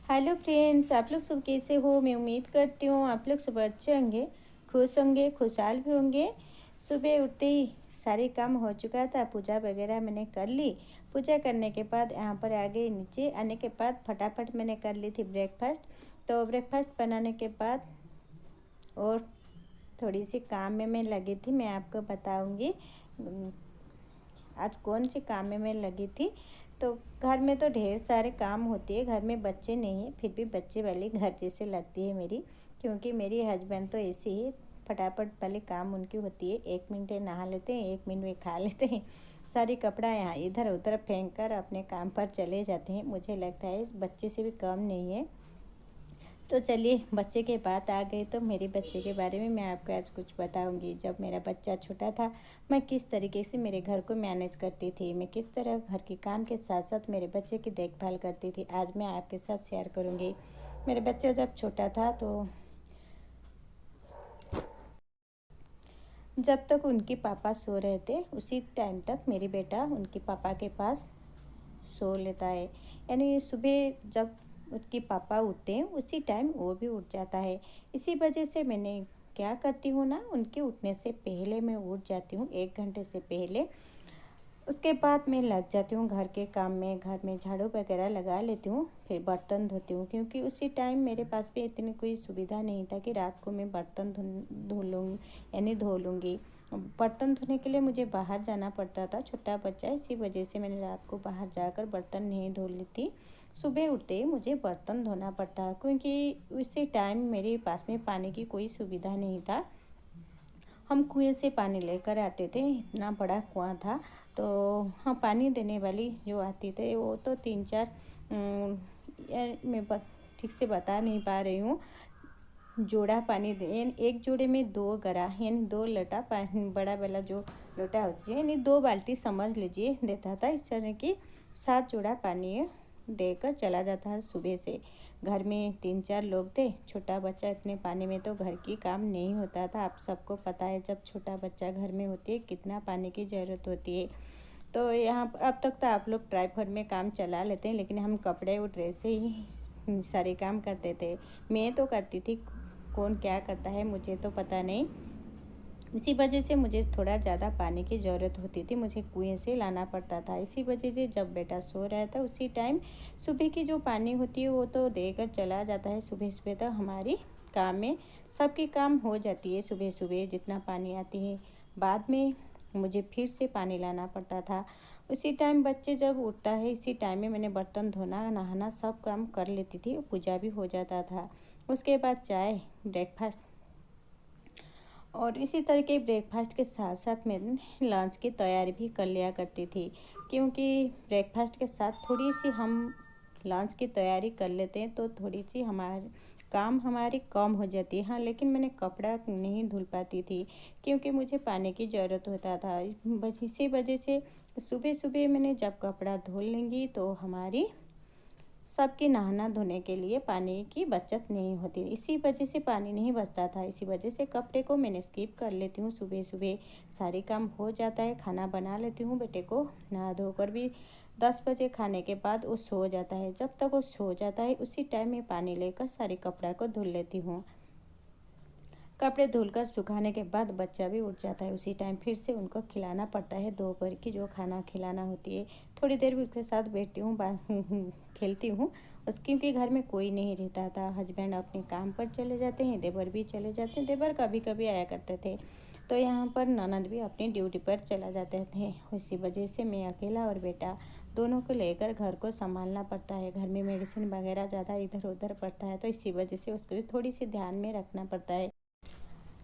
Hello friends, आप लोग सब कैसे हो। मैं उम्मीद करती हूँ आप लोग सब अच्छे होंगे, खुश होंगे, खुशहाल भी होंगे। सुबह उठते ही सारे काम हो चुका था, पूजा वगैरह मैंने कर ली। पूजा करने के बाद यहाँ पर आ गई, नीचे आने के बाद फटाफट मैंने कर ली थी ब्रेकफास्ट। तो ब्रेकफास्ट बनाने के बाद और थोड़ी सी काम में मैं लगी थी, मैं आपको बताऊँगी आज कौन से काम में मैं लगी थी। तो घर में तो ढेर सारे काम होती है, घर में बच्चे नहीं है, फिर भी बच्चे वाली घर जैसे लगती है मेरी, क्योंकि मेरी हस्बैंड तो ऐसे ही फटाफट वाले काम उनकी होती है। 1 मिनट में नहा लेते हैं, 1 मिनट में खा लेते हैं, सारी कपड़ा यहाँ इधर उधर फेंक कर अपने काम पर चले जाते हैं। मुझे लगता है बच्चे से भी कम नहीं है। तो चलिए, बच्चे के बात आ गई तो मेरे बच्चे के बारे में मैं आपको आज कुछ बताऊंगी। जब मेरा बच्चा छोटा था, मैं किस तरीके से मेरे घर को मैनेज करती थी, मैं किस तरह घर के काम के साथ साथ मेरे बच्चे की देखभाल करती थी, आज मैं आपके साथ शेयर करूंगी। मेरे बच्चा जब छोटा था तो जब तक उनके पापा सो रहे थे उसी टाइम तक मेरी बेटा उनके पापा के पास सो लेता है। यानी सुबह जब उसके पापा उठते हैं उसी टाइम वो भी उठ जाता है। इसी वजह से मैंने क्या करती हूँ ना, उनके उठने से पहले मैं उठ जाती हूँ, 1 घंटे से पहले। उसके बाद मैं लग जाती हूँ घर के काम में, घर में झाड़ू वगैरह लगा लेती हूँ, फिर बर्तन धोती हूँ, क्योंकि उसी टाइम मेरे पास भी इतनी कोई सुविधा नहीं था कि रात को मैं बर्तन धो लूँ, यानी धो लूँगी। बर्तन धोने के लिए मुझे बाहर जाना पड़ता था, छोटा बच्चा, इसी वजह से मैंने रात को बाहर जाकर बर्तन नहीं धो लेती। सुबह उठते ही मुझे बर्तन धोना पड़ता, क्योंकि उसी टाइम मेरे पास में पानी की कोई सुविधा नहीं था। हम कुएं से पानी लेकर आते थे, इतना बड़ा कुआं था। तो हाँ, पानी देने वाली जो आती थे वो तो 3-4, मैं ठीक से बता नहीं पा रही हूँ, जोड़ा पानी दे, यानी एक जोड़े में 2 गरा, यानी 2 लोटा पानी, बड़ा वाला जो लोटा होती है, यानी 2 बाल्टी समझ लीजिए देता था। इस तरह की 7 जोड़ा पानी देकर चला जाता है सुबह से। घर में 3-4 लोग थे, छोटा बच्चा, इतने पानी में तो घर की काम नहीं होता था। आप सबको पता है जब छोटा बच्चा घर में होती है कितना पानी की ज़रूरत होती है। तो यहाँ अब तक तो आप लोग ट्राईफर में काम चला लेते हैं, लेकिन हम कपड़े और ड्रेस से ही सारे काम करते थे। मैं तो करती थी, कौन क्या करता है मुझे तो पता नहीं। इसी वजह से मुझे थोड़ा ज़्यादा पानी की ज़रूरत होती थी, मुझे कुएं से लाना पड़ता था। इसी वजह से जब बेटा सो रहा था उसी टाइम सुबह की जो पानी होती है वो तो देकर चला जाता है। सुबह सुबह तक हमारी काम में सबकी काम हो जाती है, सुबह सुबह जितना पानी आती है। बाद में मुझे फिर से पानी लाना पड़ता था। उसी टाइम बच्चे जब उठता है इसी टाइम में मैंने बर्तन धोना, नहाना सब काम कर लेती थी, पूजा भी हो जाता था। उसके बाद चाय, ब्रेकफास्ट, और इसी तरह के ब्रेकफास्ट के साथ साथ मैं लंच की तैयारी भी कर लिया करती थी, क्योंकि ब्रेकफास्ट के साथ थोड़ी सी हम लंच की तैयारी कर लेते हैं तो थोड़ी सी हमारे काम हमारी कम हो जाती है। हाँ, लेकिन मैंने कपड़ा नहीं धुल पाती थी, क्योंकि मुझे पानी की ज़रूरत होता था। बस इसी वजह से सुबह सुबह मैंने जब कपड़ा धुल लेंगी तो हमारी सबके नहाना धोने के लिए पानी की बचत नहीं होती, इसी वजह से पानी नहीं बचता था। इसी वजह से कपड़े को मैंने स्किप कर लेती हूँ, सुबह सुबह सारे काम हो जाता है। खाना बना लेती हूँ, बेटे को नहा धोकर भी 10 बजे खाने के बाद वो सो जाता है। जब तक वो सो जाता है उसी टाइम में पानी लेकर सारे कपड़ा को धुल लेती हूँ। कपड़े धुलकर सुखाने के बाद बच्चा भी उठ जाता है, उसी टाइम फिर से उनको खिलाना पड़ता है, दोपहर की जो खाना खिलाना होती है। थोड़ी देर भी उसके साथ बैठती हूँ, खेलती हूँ उस, क्योंकि घर में कोई नहीं रहता था। हस्बैंड अपने काम पर चले जाते हैं, देवर भी चले जाते हैं, देवर कभी कभी आया करते थे। तो यहाँ पर ननद भी अपनी ड्यूटी पर चला जाते थे। इसी वजह से मैं अकेला और बेटा दोनों को लेकर घर को संभालना पड़ता है। घर में मेडिसिन वगैरह ज़्यादा इधर उधर पड़ता है, तो इसी वजह से उसको भी थोड़ी सी ध्यान में रखना पड़ता है।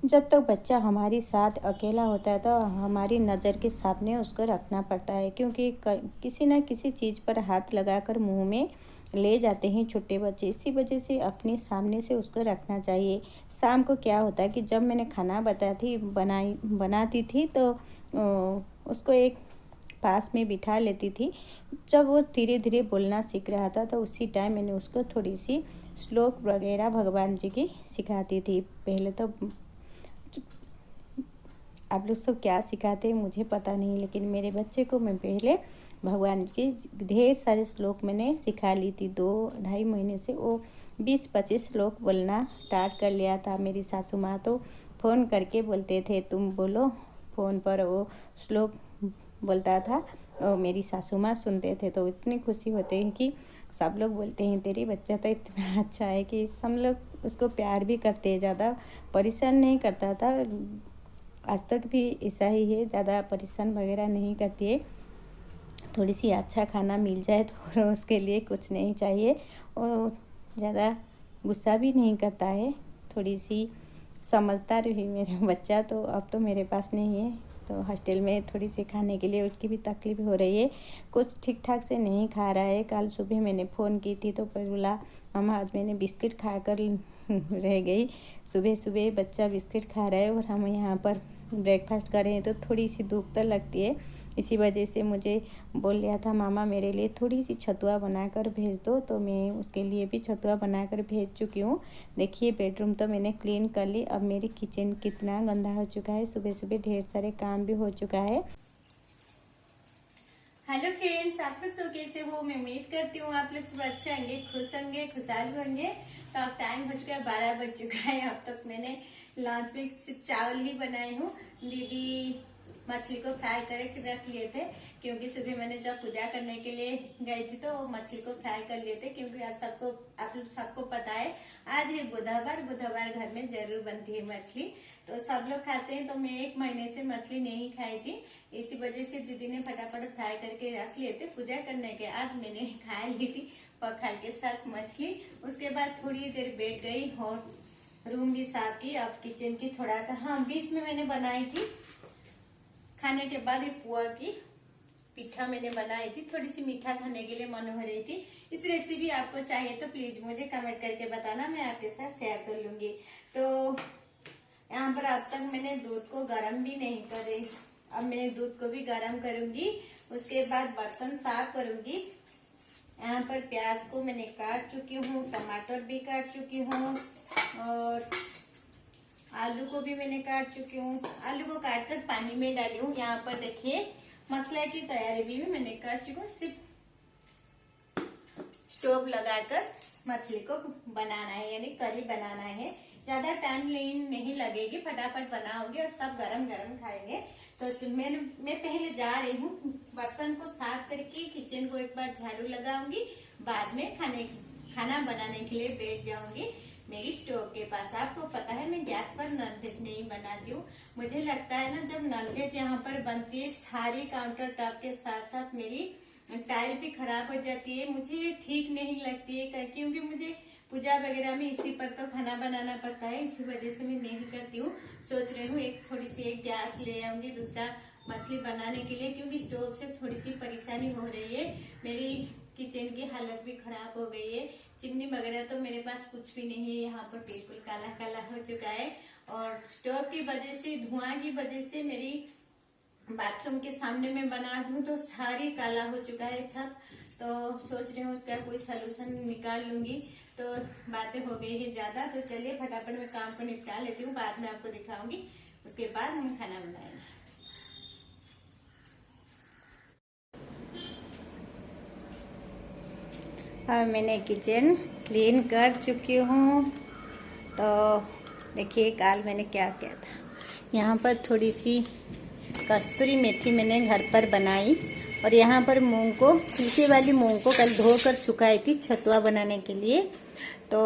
जब तक बच्चा हमारे साथ अकेला होता है तो हमारी नज़र के सामने उसको रखना पड़ता है, क्योंकि किसी न किसी चीज़ पर हाथ लगाकर मुंह में ले जाते हैं छोटे बच्चे। इसी वजह से अपने सामने से उसको रखना चाहिए। शाम को क्या होता है कि जब मैंने खाना बनाती थी तो उसको एक पास में बिठा लेती थी। जब वो धीरे धीरे बोलना सीख रहा था तो उसी टाइम मैंने उसको थोड़ी सी श्लोक वगैरह भगवान जी की सिखाती थी। पहले तो आप लोग सब क्या सिखाते हैं मुझे पता नहीं, लेकिन मेरे बच्चे को मैं पहले भगवान की ढेर सारे श्लोक मैंने सिखा ली थी। 2-2.5 महीने से वो 20-25 श्लोक बोलना स्टार्ट कर लिया था। मेरी सासू माँ तो फ़ोन करके बोलते थे तुम बोलो, फ़ोन पर वो श्लोक बोलता था और मेरी सासू माँ सुनते थे। तो इतनी खुशी होती है कि सब लोग बोलते हैं तेरी बच्चा तो इतना अच्छा है कि सब लोग उसको प्यार भी करते हैं, ज़्यादा परेशान नहीं करता था। आज तक भी ऐसा ही है, ज़्यादा परेशान वगैरह नहीं करती है। थोड़ी सी अच्छा खाना मिल जाए तो उसके लिए कुछ नहीं चाहिए और ज़्यादा गुस्सा भी नहीं करता है। थोड़ी सी समझदार भी मेरा बच्चा तो अब तो मेरे पास नहीं है। तो हॉस्टल में थोड़ी सी खाने के लिए उसकी भी तकलीफ़ हो रही है, कुछ ठीक ठाक से नहीं खा रहा है। कल सुबह मैंने फ़ोन की थी तो पर बोला मामा आज मैंने बिस्किट खा कर रह गई। सुबह सुबह बच्चा बिस्किट खा रहा है और हम यहाँ पर ब्रेकफास्ट कर रहे हैं तो थोड़ी सी भूख तो लगती है। इसी वजह से मुझे बोल लिया था मामा मेरे लिए थोड़ी सी छतुआ बनाकर भेज दो, तो मैं उसके लिए भी छतुआ बनाकर भेज चुकी हूँ। देखिए बेडरूम तो मैंने क्लीन कर ली। अब मेरी किचन कितना गंदा हो चुका है, सुबह सुबह ढेर सारे काम भी हो चुका है। हेलो फ्रेंड्स, आप लोग सब कैसे हो? मैं उम्मीद करती हूँ आप लोग सब अच्छे होंगे, खुश होंगे, खुशहाल होंगे। तो अब टाइम हो चुका है, 12 बज चुका है। अब तक मैंने लंच में सिर्फ चावल ही बनाई हूँ। दीदी मछली को फ्राई करके रख लिए थे क्योंकि सुबह मैंने जब पूजा करने के लिए गई थी तो वो मछली को फ्राई कर लिए थे, क्योंकि आज आप सबको पता है आज है बुधवार। बुधवार घर में जरूर बनती है मछली, तो सब लोग खाते हैं। तो मैं 1 महीने से मछली नहीं खाई थी, इसी वजह से दीदी ने फटाफट फ्राई करके रख लिए थे। पूजा करने के आज मैंने खा ली थी पखाल के साथ मछली। उसके बाद थोड़ी देर बैठ गई और रूम भी साफ की। अब किचन की थोड़ा सा, हाँ बीच में मैंने बनाई थी खाने के बाद ये पुआ की पिठा मैंने बनाई थी। थोड़ी सी मीठा खाने के लिए मन हो रही थी। इस रेसिपी आपको चाहिए तो प्लीज मुझे कमेंट करके बताना, मैं आपके साथ शेयर कर लूंगी। तो यहाँ पर अब तक मैंने दूध को गर्म भी नहीं कर रही, अब मैंने दूध को भी गर्म करूंगी। उसके बाद बर्तन साफ करूंगी। यहाँ पर प्याज को मैंने काट चुकी हूँ, टमाटर भी काट चुकी हूँ और आलू को भी मैंने काट चुकी हूँ। आलू को काटकर पानी में डाली हूँ। यहाँ पर देखिए मसाले की तैयारी भी मैंने कर चुकी हूँ। सिर्फ स्टोव लगाकर मछली को बनाना है, यानी करी बनाना है। ज्यादा टाइम नहीं लगेगी, फटाफट बनाओगे और सब गरम गरम खाएंगे। तो मैं पहले जा रही हूँ बर्तन को साफ करके किचन को एक बार झाड़ू लगाऊंगी, बाद में खाना बनाने के लिए बैठ जाऊंगी मेरी स्टोव के पास। आपको पता है मैं गैस पर नॉनवेज नहीं बनाती हूँ। मुझे लगता है ना जब नॉनवेज यहाँ पर बनती है सारी काउंटर टॉप के साथ साथ मेरी टाइल भी खराब हो जाती है, मुझे ठीक नहीं लगती है, क्योंकि मुझे पूजा वगैरह में इसी पर तो खाना बनाना पड़ता है। इसी वजह से मैं नहीं करती हूँ। सोच रही हूँ एक गैस ले आऊंगी दूसरा मछली बनाने के लिए, क्योंकि स्टोव से थोड़ी सी परेशानी हो रही है। मेरी किचन की हालत भी खराब हो गई है। चिमनी वगैरह तो मेरे पास कुछ भी नहीं है, यहाँ पर बिल्कुल काला काला हो चुका है। और स्टोव की वजह से, धुआं की वजह से मेरी बाथरूम के सामने में बना दूं तो सारी काला हो चुका है छत। तो सोच रही हूँ उसका कोई सलूशन निकाल लूंगी। तो बातें हो गई है ज्यादा, तो चलिए फटाफट मैं काम को निपटा लेती हूँ, बाद में आपको दिखाऊंगी। उसके बाद हम खाना बनाएंगे। अब मैंने किचन क्लीन कर चुकी हूँ। तो देखिए कल मैंने क्या किया था। यहाँ पर थोड़ी सी कस्तूरी मेथी मैंने घर पर बनाई और यहाँ पर मूंग को, छिलके वाली मूंग को कल धोकर सुखाई थी छतुआ बनाने के लिए। तो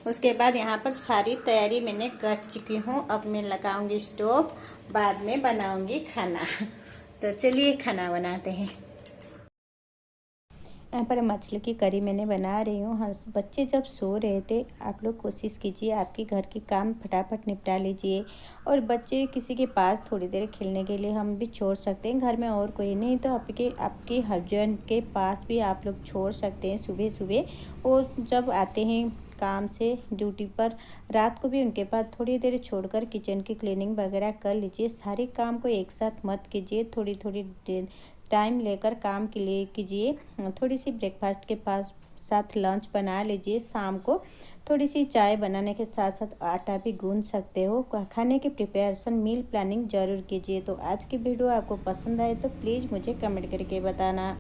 उसके बाद यहाँ पर सारी तैयारी मैंने कर चुकी हूँ। अब मैं लगाऊंगी स्टोव, बाद में बनाऊंगी खाना। तो चलिए खाना बनाते हैं। यहाँ पर मछली की करी मैंने बना रही हूँ। हाँ, बच्चे जब सो रहे थे, आप लोग कोशिश कीजिए आपके घर के काम फटाफट निपटा लीजिए। और बच्चे किसी के पास थोड़ी देर खेलने के लिए हम भी छोड़ सकते हैं, घर में और कोई नहीं तो आपके हस्बैंड के पास भी आप लोग छोड़ सकते हैं सुबह सुबह। वो जब आते हैं काम से ड्यूटी पर, रात को भी उनके पास थोड़ी देर छोड़कर किचन की क्लीनिंग वगैरह कर लीजिए। सारे काम को एक साथ मत कीजिए, थोड़ी थोड़ी टाइम लेकर काम के लिए कीजिए। थोड़ी सी ब्रेकफास्ट के पास साथ लंच बना लीजिए। शाम को थोड़ी सी चाय बनाने के साथ साथ आटा भी गूंद सकते हो। खाने की प्रिपरेशन मील प्लानिंग ज़रूर कीजिए। तो आज की वीडियो आपको पसंद आए तो प्लीज़ मुझे कमेंट करके बताना।